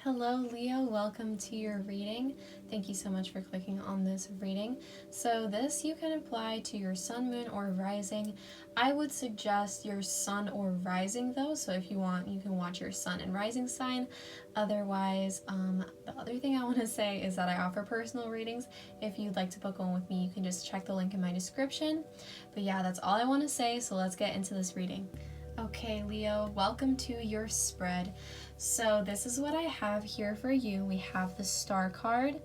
Hello Leo, welcome to your reading. Thank you so much for clicking on this reading. So this you can apply to your sun, moon, or rising. I would suggest your sun or rising though, so if you want you can watch your sun and rising sign. Otherwise, the other thing I want to say is that I offer personal readings. If you'd like to book one with me, you can just check the link in my description. But yeah, that's all I want to say, so let's get into this reading. Okay, Leo, welcome to your spread. So this is what I have here for you. We have the Star card,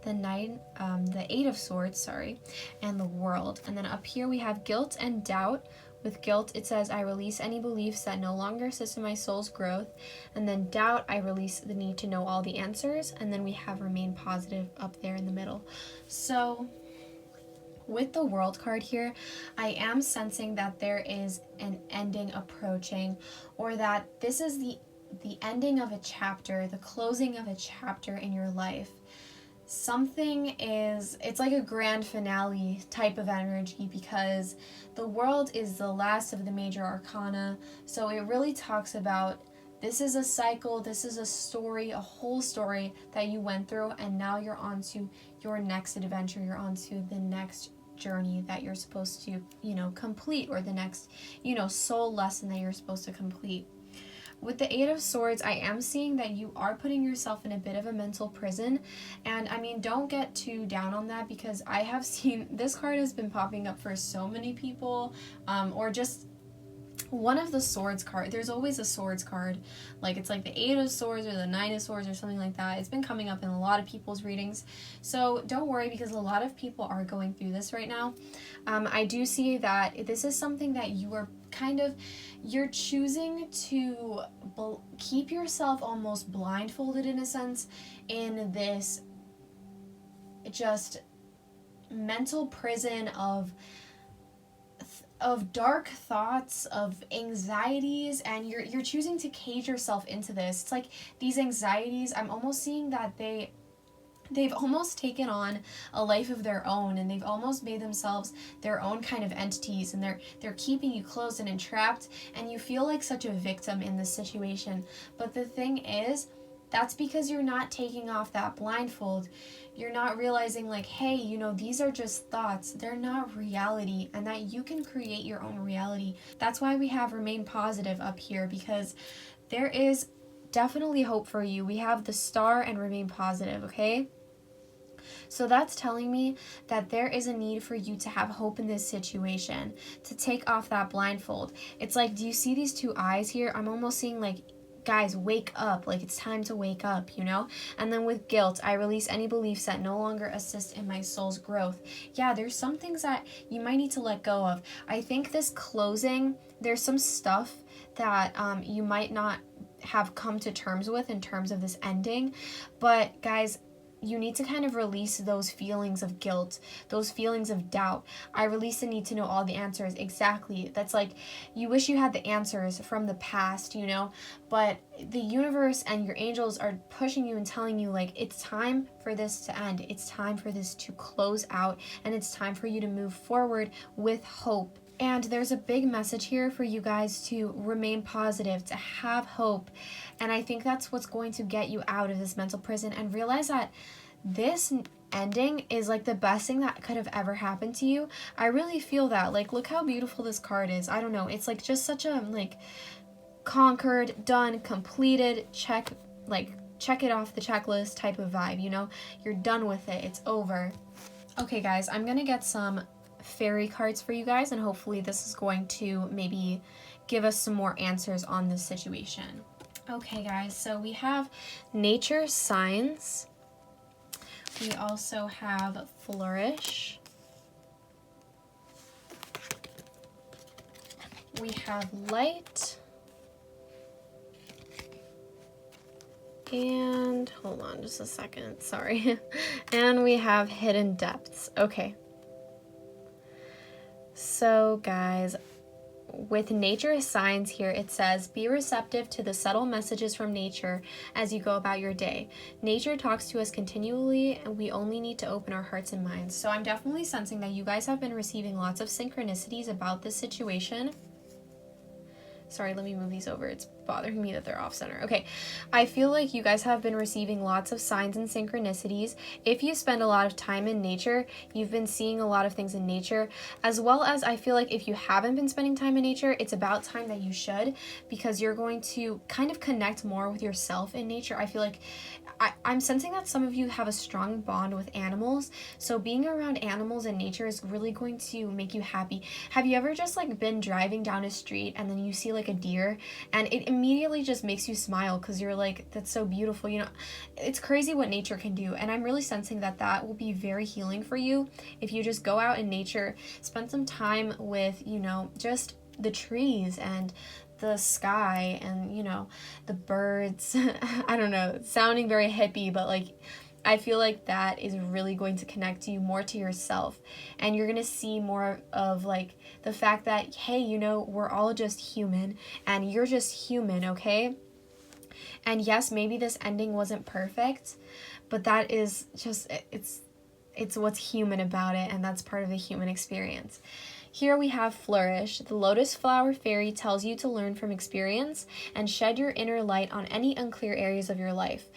the Eight of Swords, sorry, and the World. And then up here we have guilt and doubt. With guilt, it says, I release any beliefs that no longer assist in my soul's growth. And then doubt, I release the need to know all the answers. And then we have remain positive up there in the middle. So with the World card here, I am sensing that there is an ending approaching, or that this is the ending of a chapter, the closing of a chapter in your life. It's like a grand finale type of energy, because the World is the last of the major arcana. So it really talks about this is a cycle, this is a story, a whole story that you went through, and now you're on to your next adventure, you're on to the next journey that you're supposed to, complete, or the next, soul lesson that you're supposed to complete. With the Eight of Swords, I am seeing that you are putting yourself in a bit of a mental prison. And I mean, don't get too down on that, because I have seen this card has been popping up for so many people, or just one of the Swords card. There's always a Swords card, like it's like the Eight of Swords or the Nine of Swords or something like that. It's been coming up in a lot of people's readings, so don't worry, because a lot of people are going through this right now. I do see that this is something that you are you're choosing to keep yourself almost blindfolded, in a sense, in this just mental prison of dark thoughts, of anxieties, and you're choosing to cage yourself into this. It's like these anxieties, I'm almost seeing that they've almost taken on a life of their own, and they've almost made themselves their own kind of entities, and they're keeping you closed and entrapped, and you feel like such a victim in this situation. But the thing is, that's because you're not taking off that blindfold. You're not realizing, like, hey, these are just thoughts. They're not reality, and that you can create your own reality. That's why we have remain positive up here, because there is definitely hope for you. We have the Star and remain positive, okay? So that's telling me that there is a need for you to have hope in this situation, to take off that blindfold. It's like, do you see these two eyes here? I'm almost seeing, like, guys, wake up, like it's time to wake up, And then with guilt, I release any beliefs that no longer assist in my soul's growth. Yeah, there's some things that you might need to let go of. I think this closing, there's some stuff that you might not have come to terms with in terms of this ending, but guys, you need to kind of release those feelings of guilt, those feelings of doubt. I release the need to know all the answers. Exactly. That's like, you wish you had the answers from the past, but the universe and your angels are pushing you and telling you, like, it's time for this to end. It's time for this to close out, and it's time for you to move forward with hope. And there's a big message here for you guys to remain positive, to have hope. And I think that's what's going to get you out of this mental prison, and realize that this ending is like the best thing that could have ever happened to you. I really feel that. Like, look how beautiful this card is. I don't know. It's like just such a, like, conquered, done, completed, check it off the checklist type of vibe, You're done with it. It's over. Okay, guys, I'm going to get some fairy cards for you guys, and hopefully this is going to maybe give us some more answers on this situation. Okay, guys, so we have nature signs. We also have flourish. We have light. And hold on just a second, sorry. And we have hidden depths. Okay. So guys, with nature signs here, it says, be receptive to the subtle messages from nature as you go about your day. Nature talks to us continually, and we only need to open our hearts and minds. So I'm definitely sensing that you guys have been receiving lots of synchronicities about this situation. Sorry, let me move these over. It's bothering me that they're off center. Okay, I feel like you guys have been receiving lots of signs and synchronicities. If you spend a lot of time in nature, you've been seeing a lot of things in nature, as well as I feel like if you haven't been spending time in nature, it's about time that you should, because you're going to kind of connect more with yourself in nature. I feel like I'm sensing that some of you have a strong bond with animals, so being around animals and nature is really going to make you happy. Have you ever just like been driving down a street and then you see like a deer and it immediately just makes you smile because you're like, that's so beautiful, you know? It's crazy what nature can do, and I'm really sensing that that will be very healing for you if you just go out in nature, spend some time with, you know, just the trees and the sky and, you know, the birds. I don't know, it's sounding very hippie, but like I feel like that is really going to connect you more to yourself, and you're gonna see more of like the fact that, hey, you know, we're all just human and you're just human, okay? And yes, maybe this ending wasn't perfect, but that is just, it's what's human about it, and that's part of the human experience. Here we have Flourish. The lotus flower fairy tells you to learn from experience and shed your inner light on any unclear areas of your life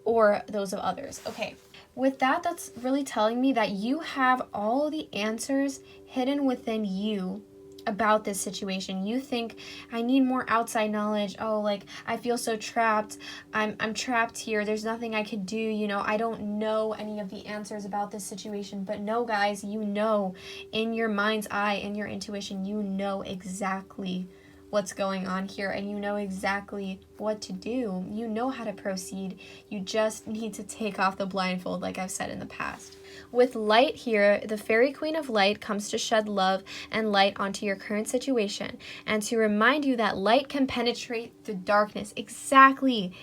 or those of others. Okay, with that, that's really telling me that you have all the answers hidden within you about this situation. You think, I need more outside knowledge. Oh, like I feel so trapped. I'm trapped here. There's nothing I could do. You know, I don't know any of the answers about this situation. But no, guys, you know, in your mind's eye, in your intuition, you know exactly what's going on here, and you know exactly what to do. You know how to proceed. You just need to take off the blindfold, like I've said in the past. With Light here, the fairy queen of light comes to shed love and light onto your current situation and to remind you that light can penetrate the darkness. Exactly.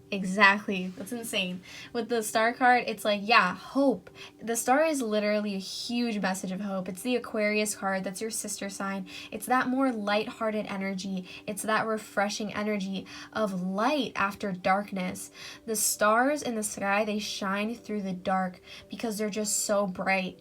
That's insane. With the star card, it's like, yeah, hope. The star is literally a huge message of hope. It's the Aquarius card. That's your sister sign. It's that more light-hearted energy. It's that refreshing energy of light after darkness. The stars in the sky, they shine through the dark because they're just so bright.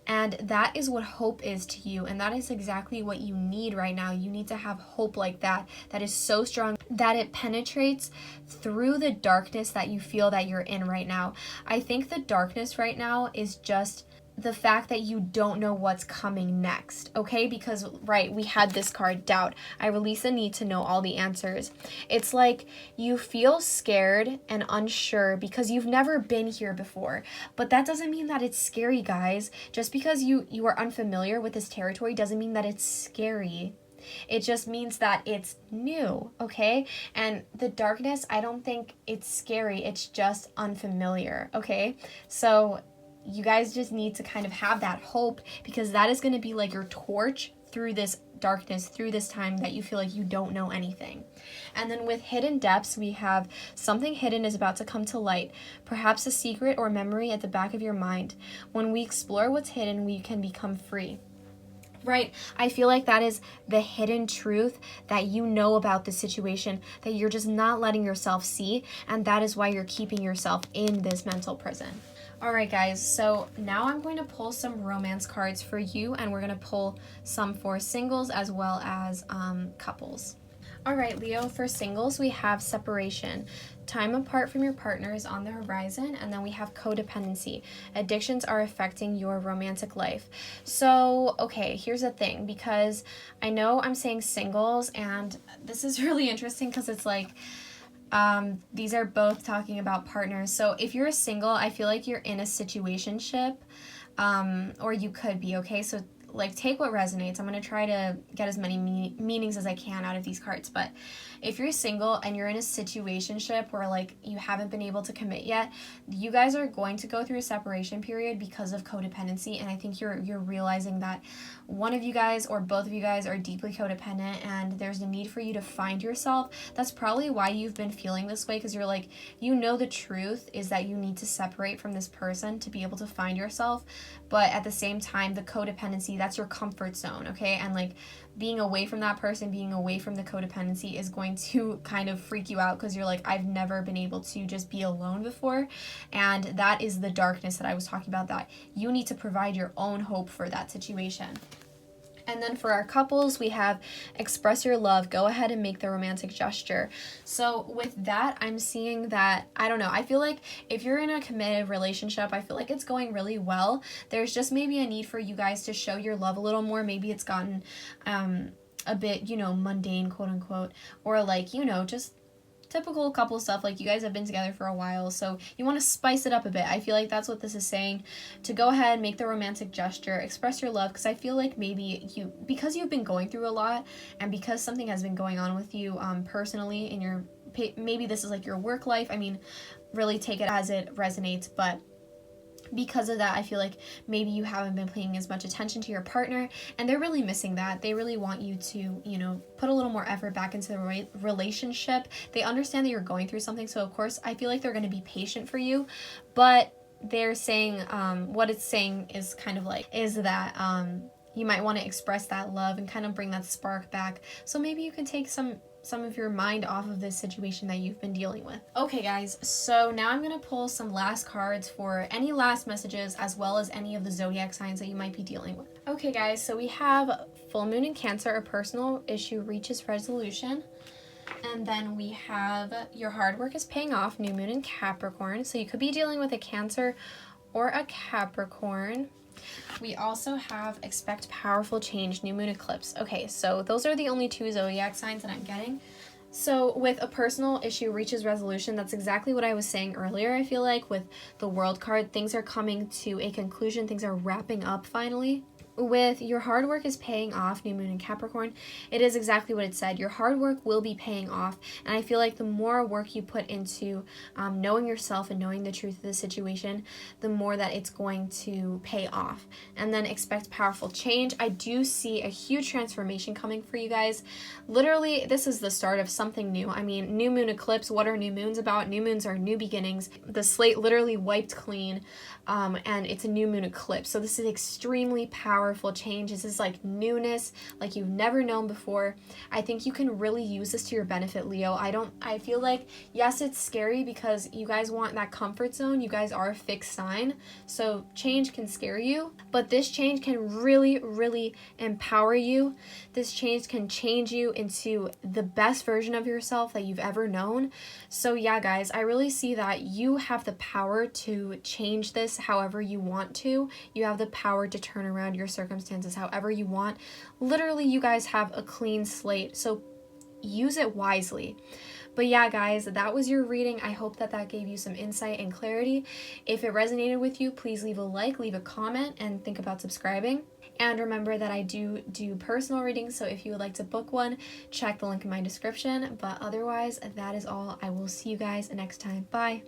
And that is what hope is to you. And that is exactly what you need right now. You need to have hope like that. That is so strong that it penetrates through the darkness that you feel that you're in right now. I think the darkness right now is just the fact that you don't know what's coming next, okay? Because, right, we had this card, doubt. I release a need to know all the answers. It's like you feel scared and unsure because you've never been here before. But that doesn't mean that it's scary, guys. Just because you are unfamiliar with this territory doesn't mean that it's scary. It just means that it's new, okay? And the darkness, I don't think it's scary. It's just unfamiliar, okay? So you guys just need to kind of have that hope, because that is going to be like your torch through this darkness, through this time that you feel like you don't know anything. And then with Hidden Depths, we have something hidden is about to come to light, perhaps a secret or memory at the back of your mind. When we explore what's hidden, we can become free. Right, I feel like that is the hidden truth that you know about the situation that you're just not letting yourself see, and that is why you're keeping yourself in this mental prison. All right, guys, so now I'm going to pull some romance cards for you, and we're going to pull some for singles as well as couples. All right, Leo, for singles, we have separation. Time apart from your partner is on the horizon, and then we have codependency. Addictions are affecting your romantic life. So, okay, here's the thing, because I know I'm saying singles, and this is really interesting because it's like, these are both talking about partners. So if you're a single, I feel like you're in a situationship, or you could be, okay? So like take what resonates. I'm going to try to get as many meanings as I can out of these cards. But if you're single and you're in a situationship where like you haven't been able to commit yet, you guys are going to go through a separation period because of codependency. And I think you're realizing that one of you guys or both of you guys are deeply codependent, and there's a need for you to find yourself. That's probably why you've been feeling this way, because you're like, you know, the truth is that you need to separate from this person to be able to find yourself. But at the same time, the codependency, that's your comfort zone, okay? And like being away from that person, being away from the codependency is going to kind of freak you out, because you're like, I've never been able to just be alone before. And that is the darkness that I was talking about, that you need to provide your own hope for that situation. And then for our couples, we have express your love, go ahead and make the romantic gesture. So with that, I'm seeing that, I don't know, I feel like if you're in a committed relationship, I feel like it's going really well. There's just maybe a need for you guys to show your love a little more. Maybe it's gotten a bit, mundane, quote unquote, or like, just typical couple stuff. Like, you guys have been together for a while, so you want to spice it up a bit. I feel like that's what this is saying, to go ahead, make the romantic gesture, express your love, because I feel like maybe because you've been going through a lot, and because something has been going on with you personally in your, maybe this is like your work life, I mean, really take it as it resonates, but because of that, I feel like maybe you haven't been paying as much attention to your partner, and they're really missing that. They really want you to, put a little more effort back into the relationship. They understand that you're going through something, so of course, I feel like they're going to be patient for you, but they're saying, what it's saying is kind of like, is that, you might want to express that love and kind of bring that spark back. So maybe you can take some of your mind off of this situation that you've been dealing with. Okay guys, so now I'm going to pull some last cards for any last messages, as well as any of the zodiac signs that you might be dealing with. Okay guys, so we have full moon in Cancer, a personal issue reaches resolution. And then we have your hard work is paying off, new moon in Capricorn. So you could be dealing with a Cancer or a Capricorn. We also have expect powerful change, new moon eclipse. Okay, so those are the only two zodiac signs that I'm getting. So with a personal issue reaches resolution, that's exactly what I was saying earlier. I feel like with the world card, things are coming to a conclusion. Things are wrapping up finally. With your hard work is paying off, new moon in Capricorn, it is exactly what it said. Your hard work will be paying off, and I feel like the more work you put into knowing yourself and knowing the truth of the situation, the more that it's going to pay off. And then expect powerful change. I do see a huge transformation coming for you guys. Literally, this is the start of something new. I mean, new moon eclipse, what are new moons about? New moons are new beginnings. The slate literally wiped clean, and it's a new moon eclipse. So this is extremely powerful change. This is like newness, like you've never known before. I think you can really use this to your benefit, Leo. I feel like, yes, it's scary because you guys want that comfort zone. You guys are a fixed sign, so change can scare you, but this change can really, really empower you. This change can change you into the best version of yourself that you've ever known. So yeah, guys, I really see that you have the power to change this however you want to. You have the power to turn around your circumstances however you want. Literally, you guys have a clean slate, so use it wisely. But yeah, guys, that was your reading. I hope that gave you some insight and clarity. If it resonated with you, please leave a like, leave a comment, and think about subscribing. And remember that I do personal readings, so if you would like to book one, check the link in my description. But otherwise, that is all. I will see you guys next time. Bye.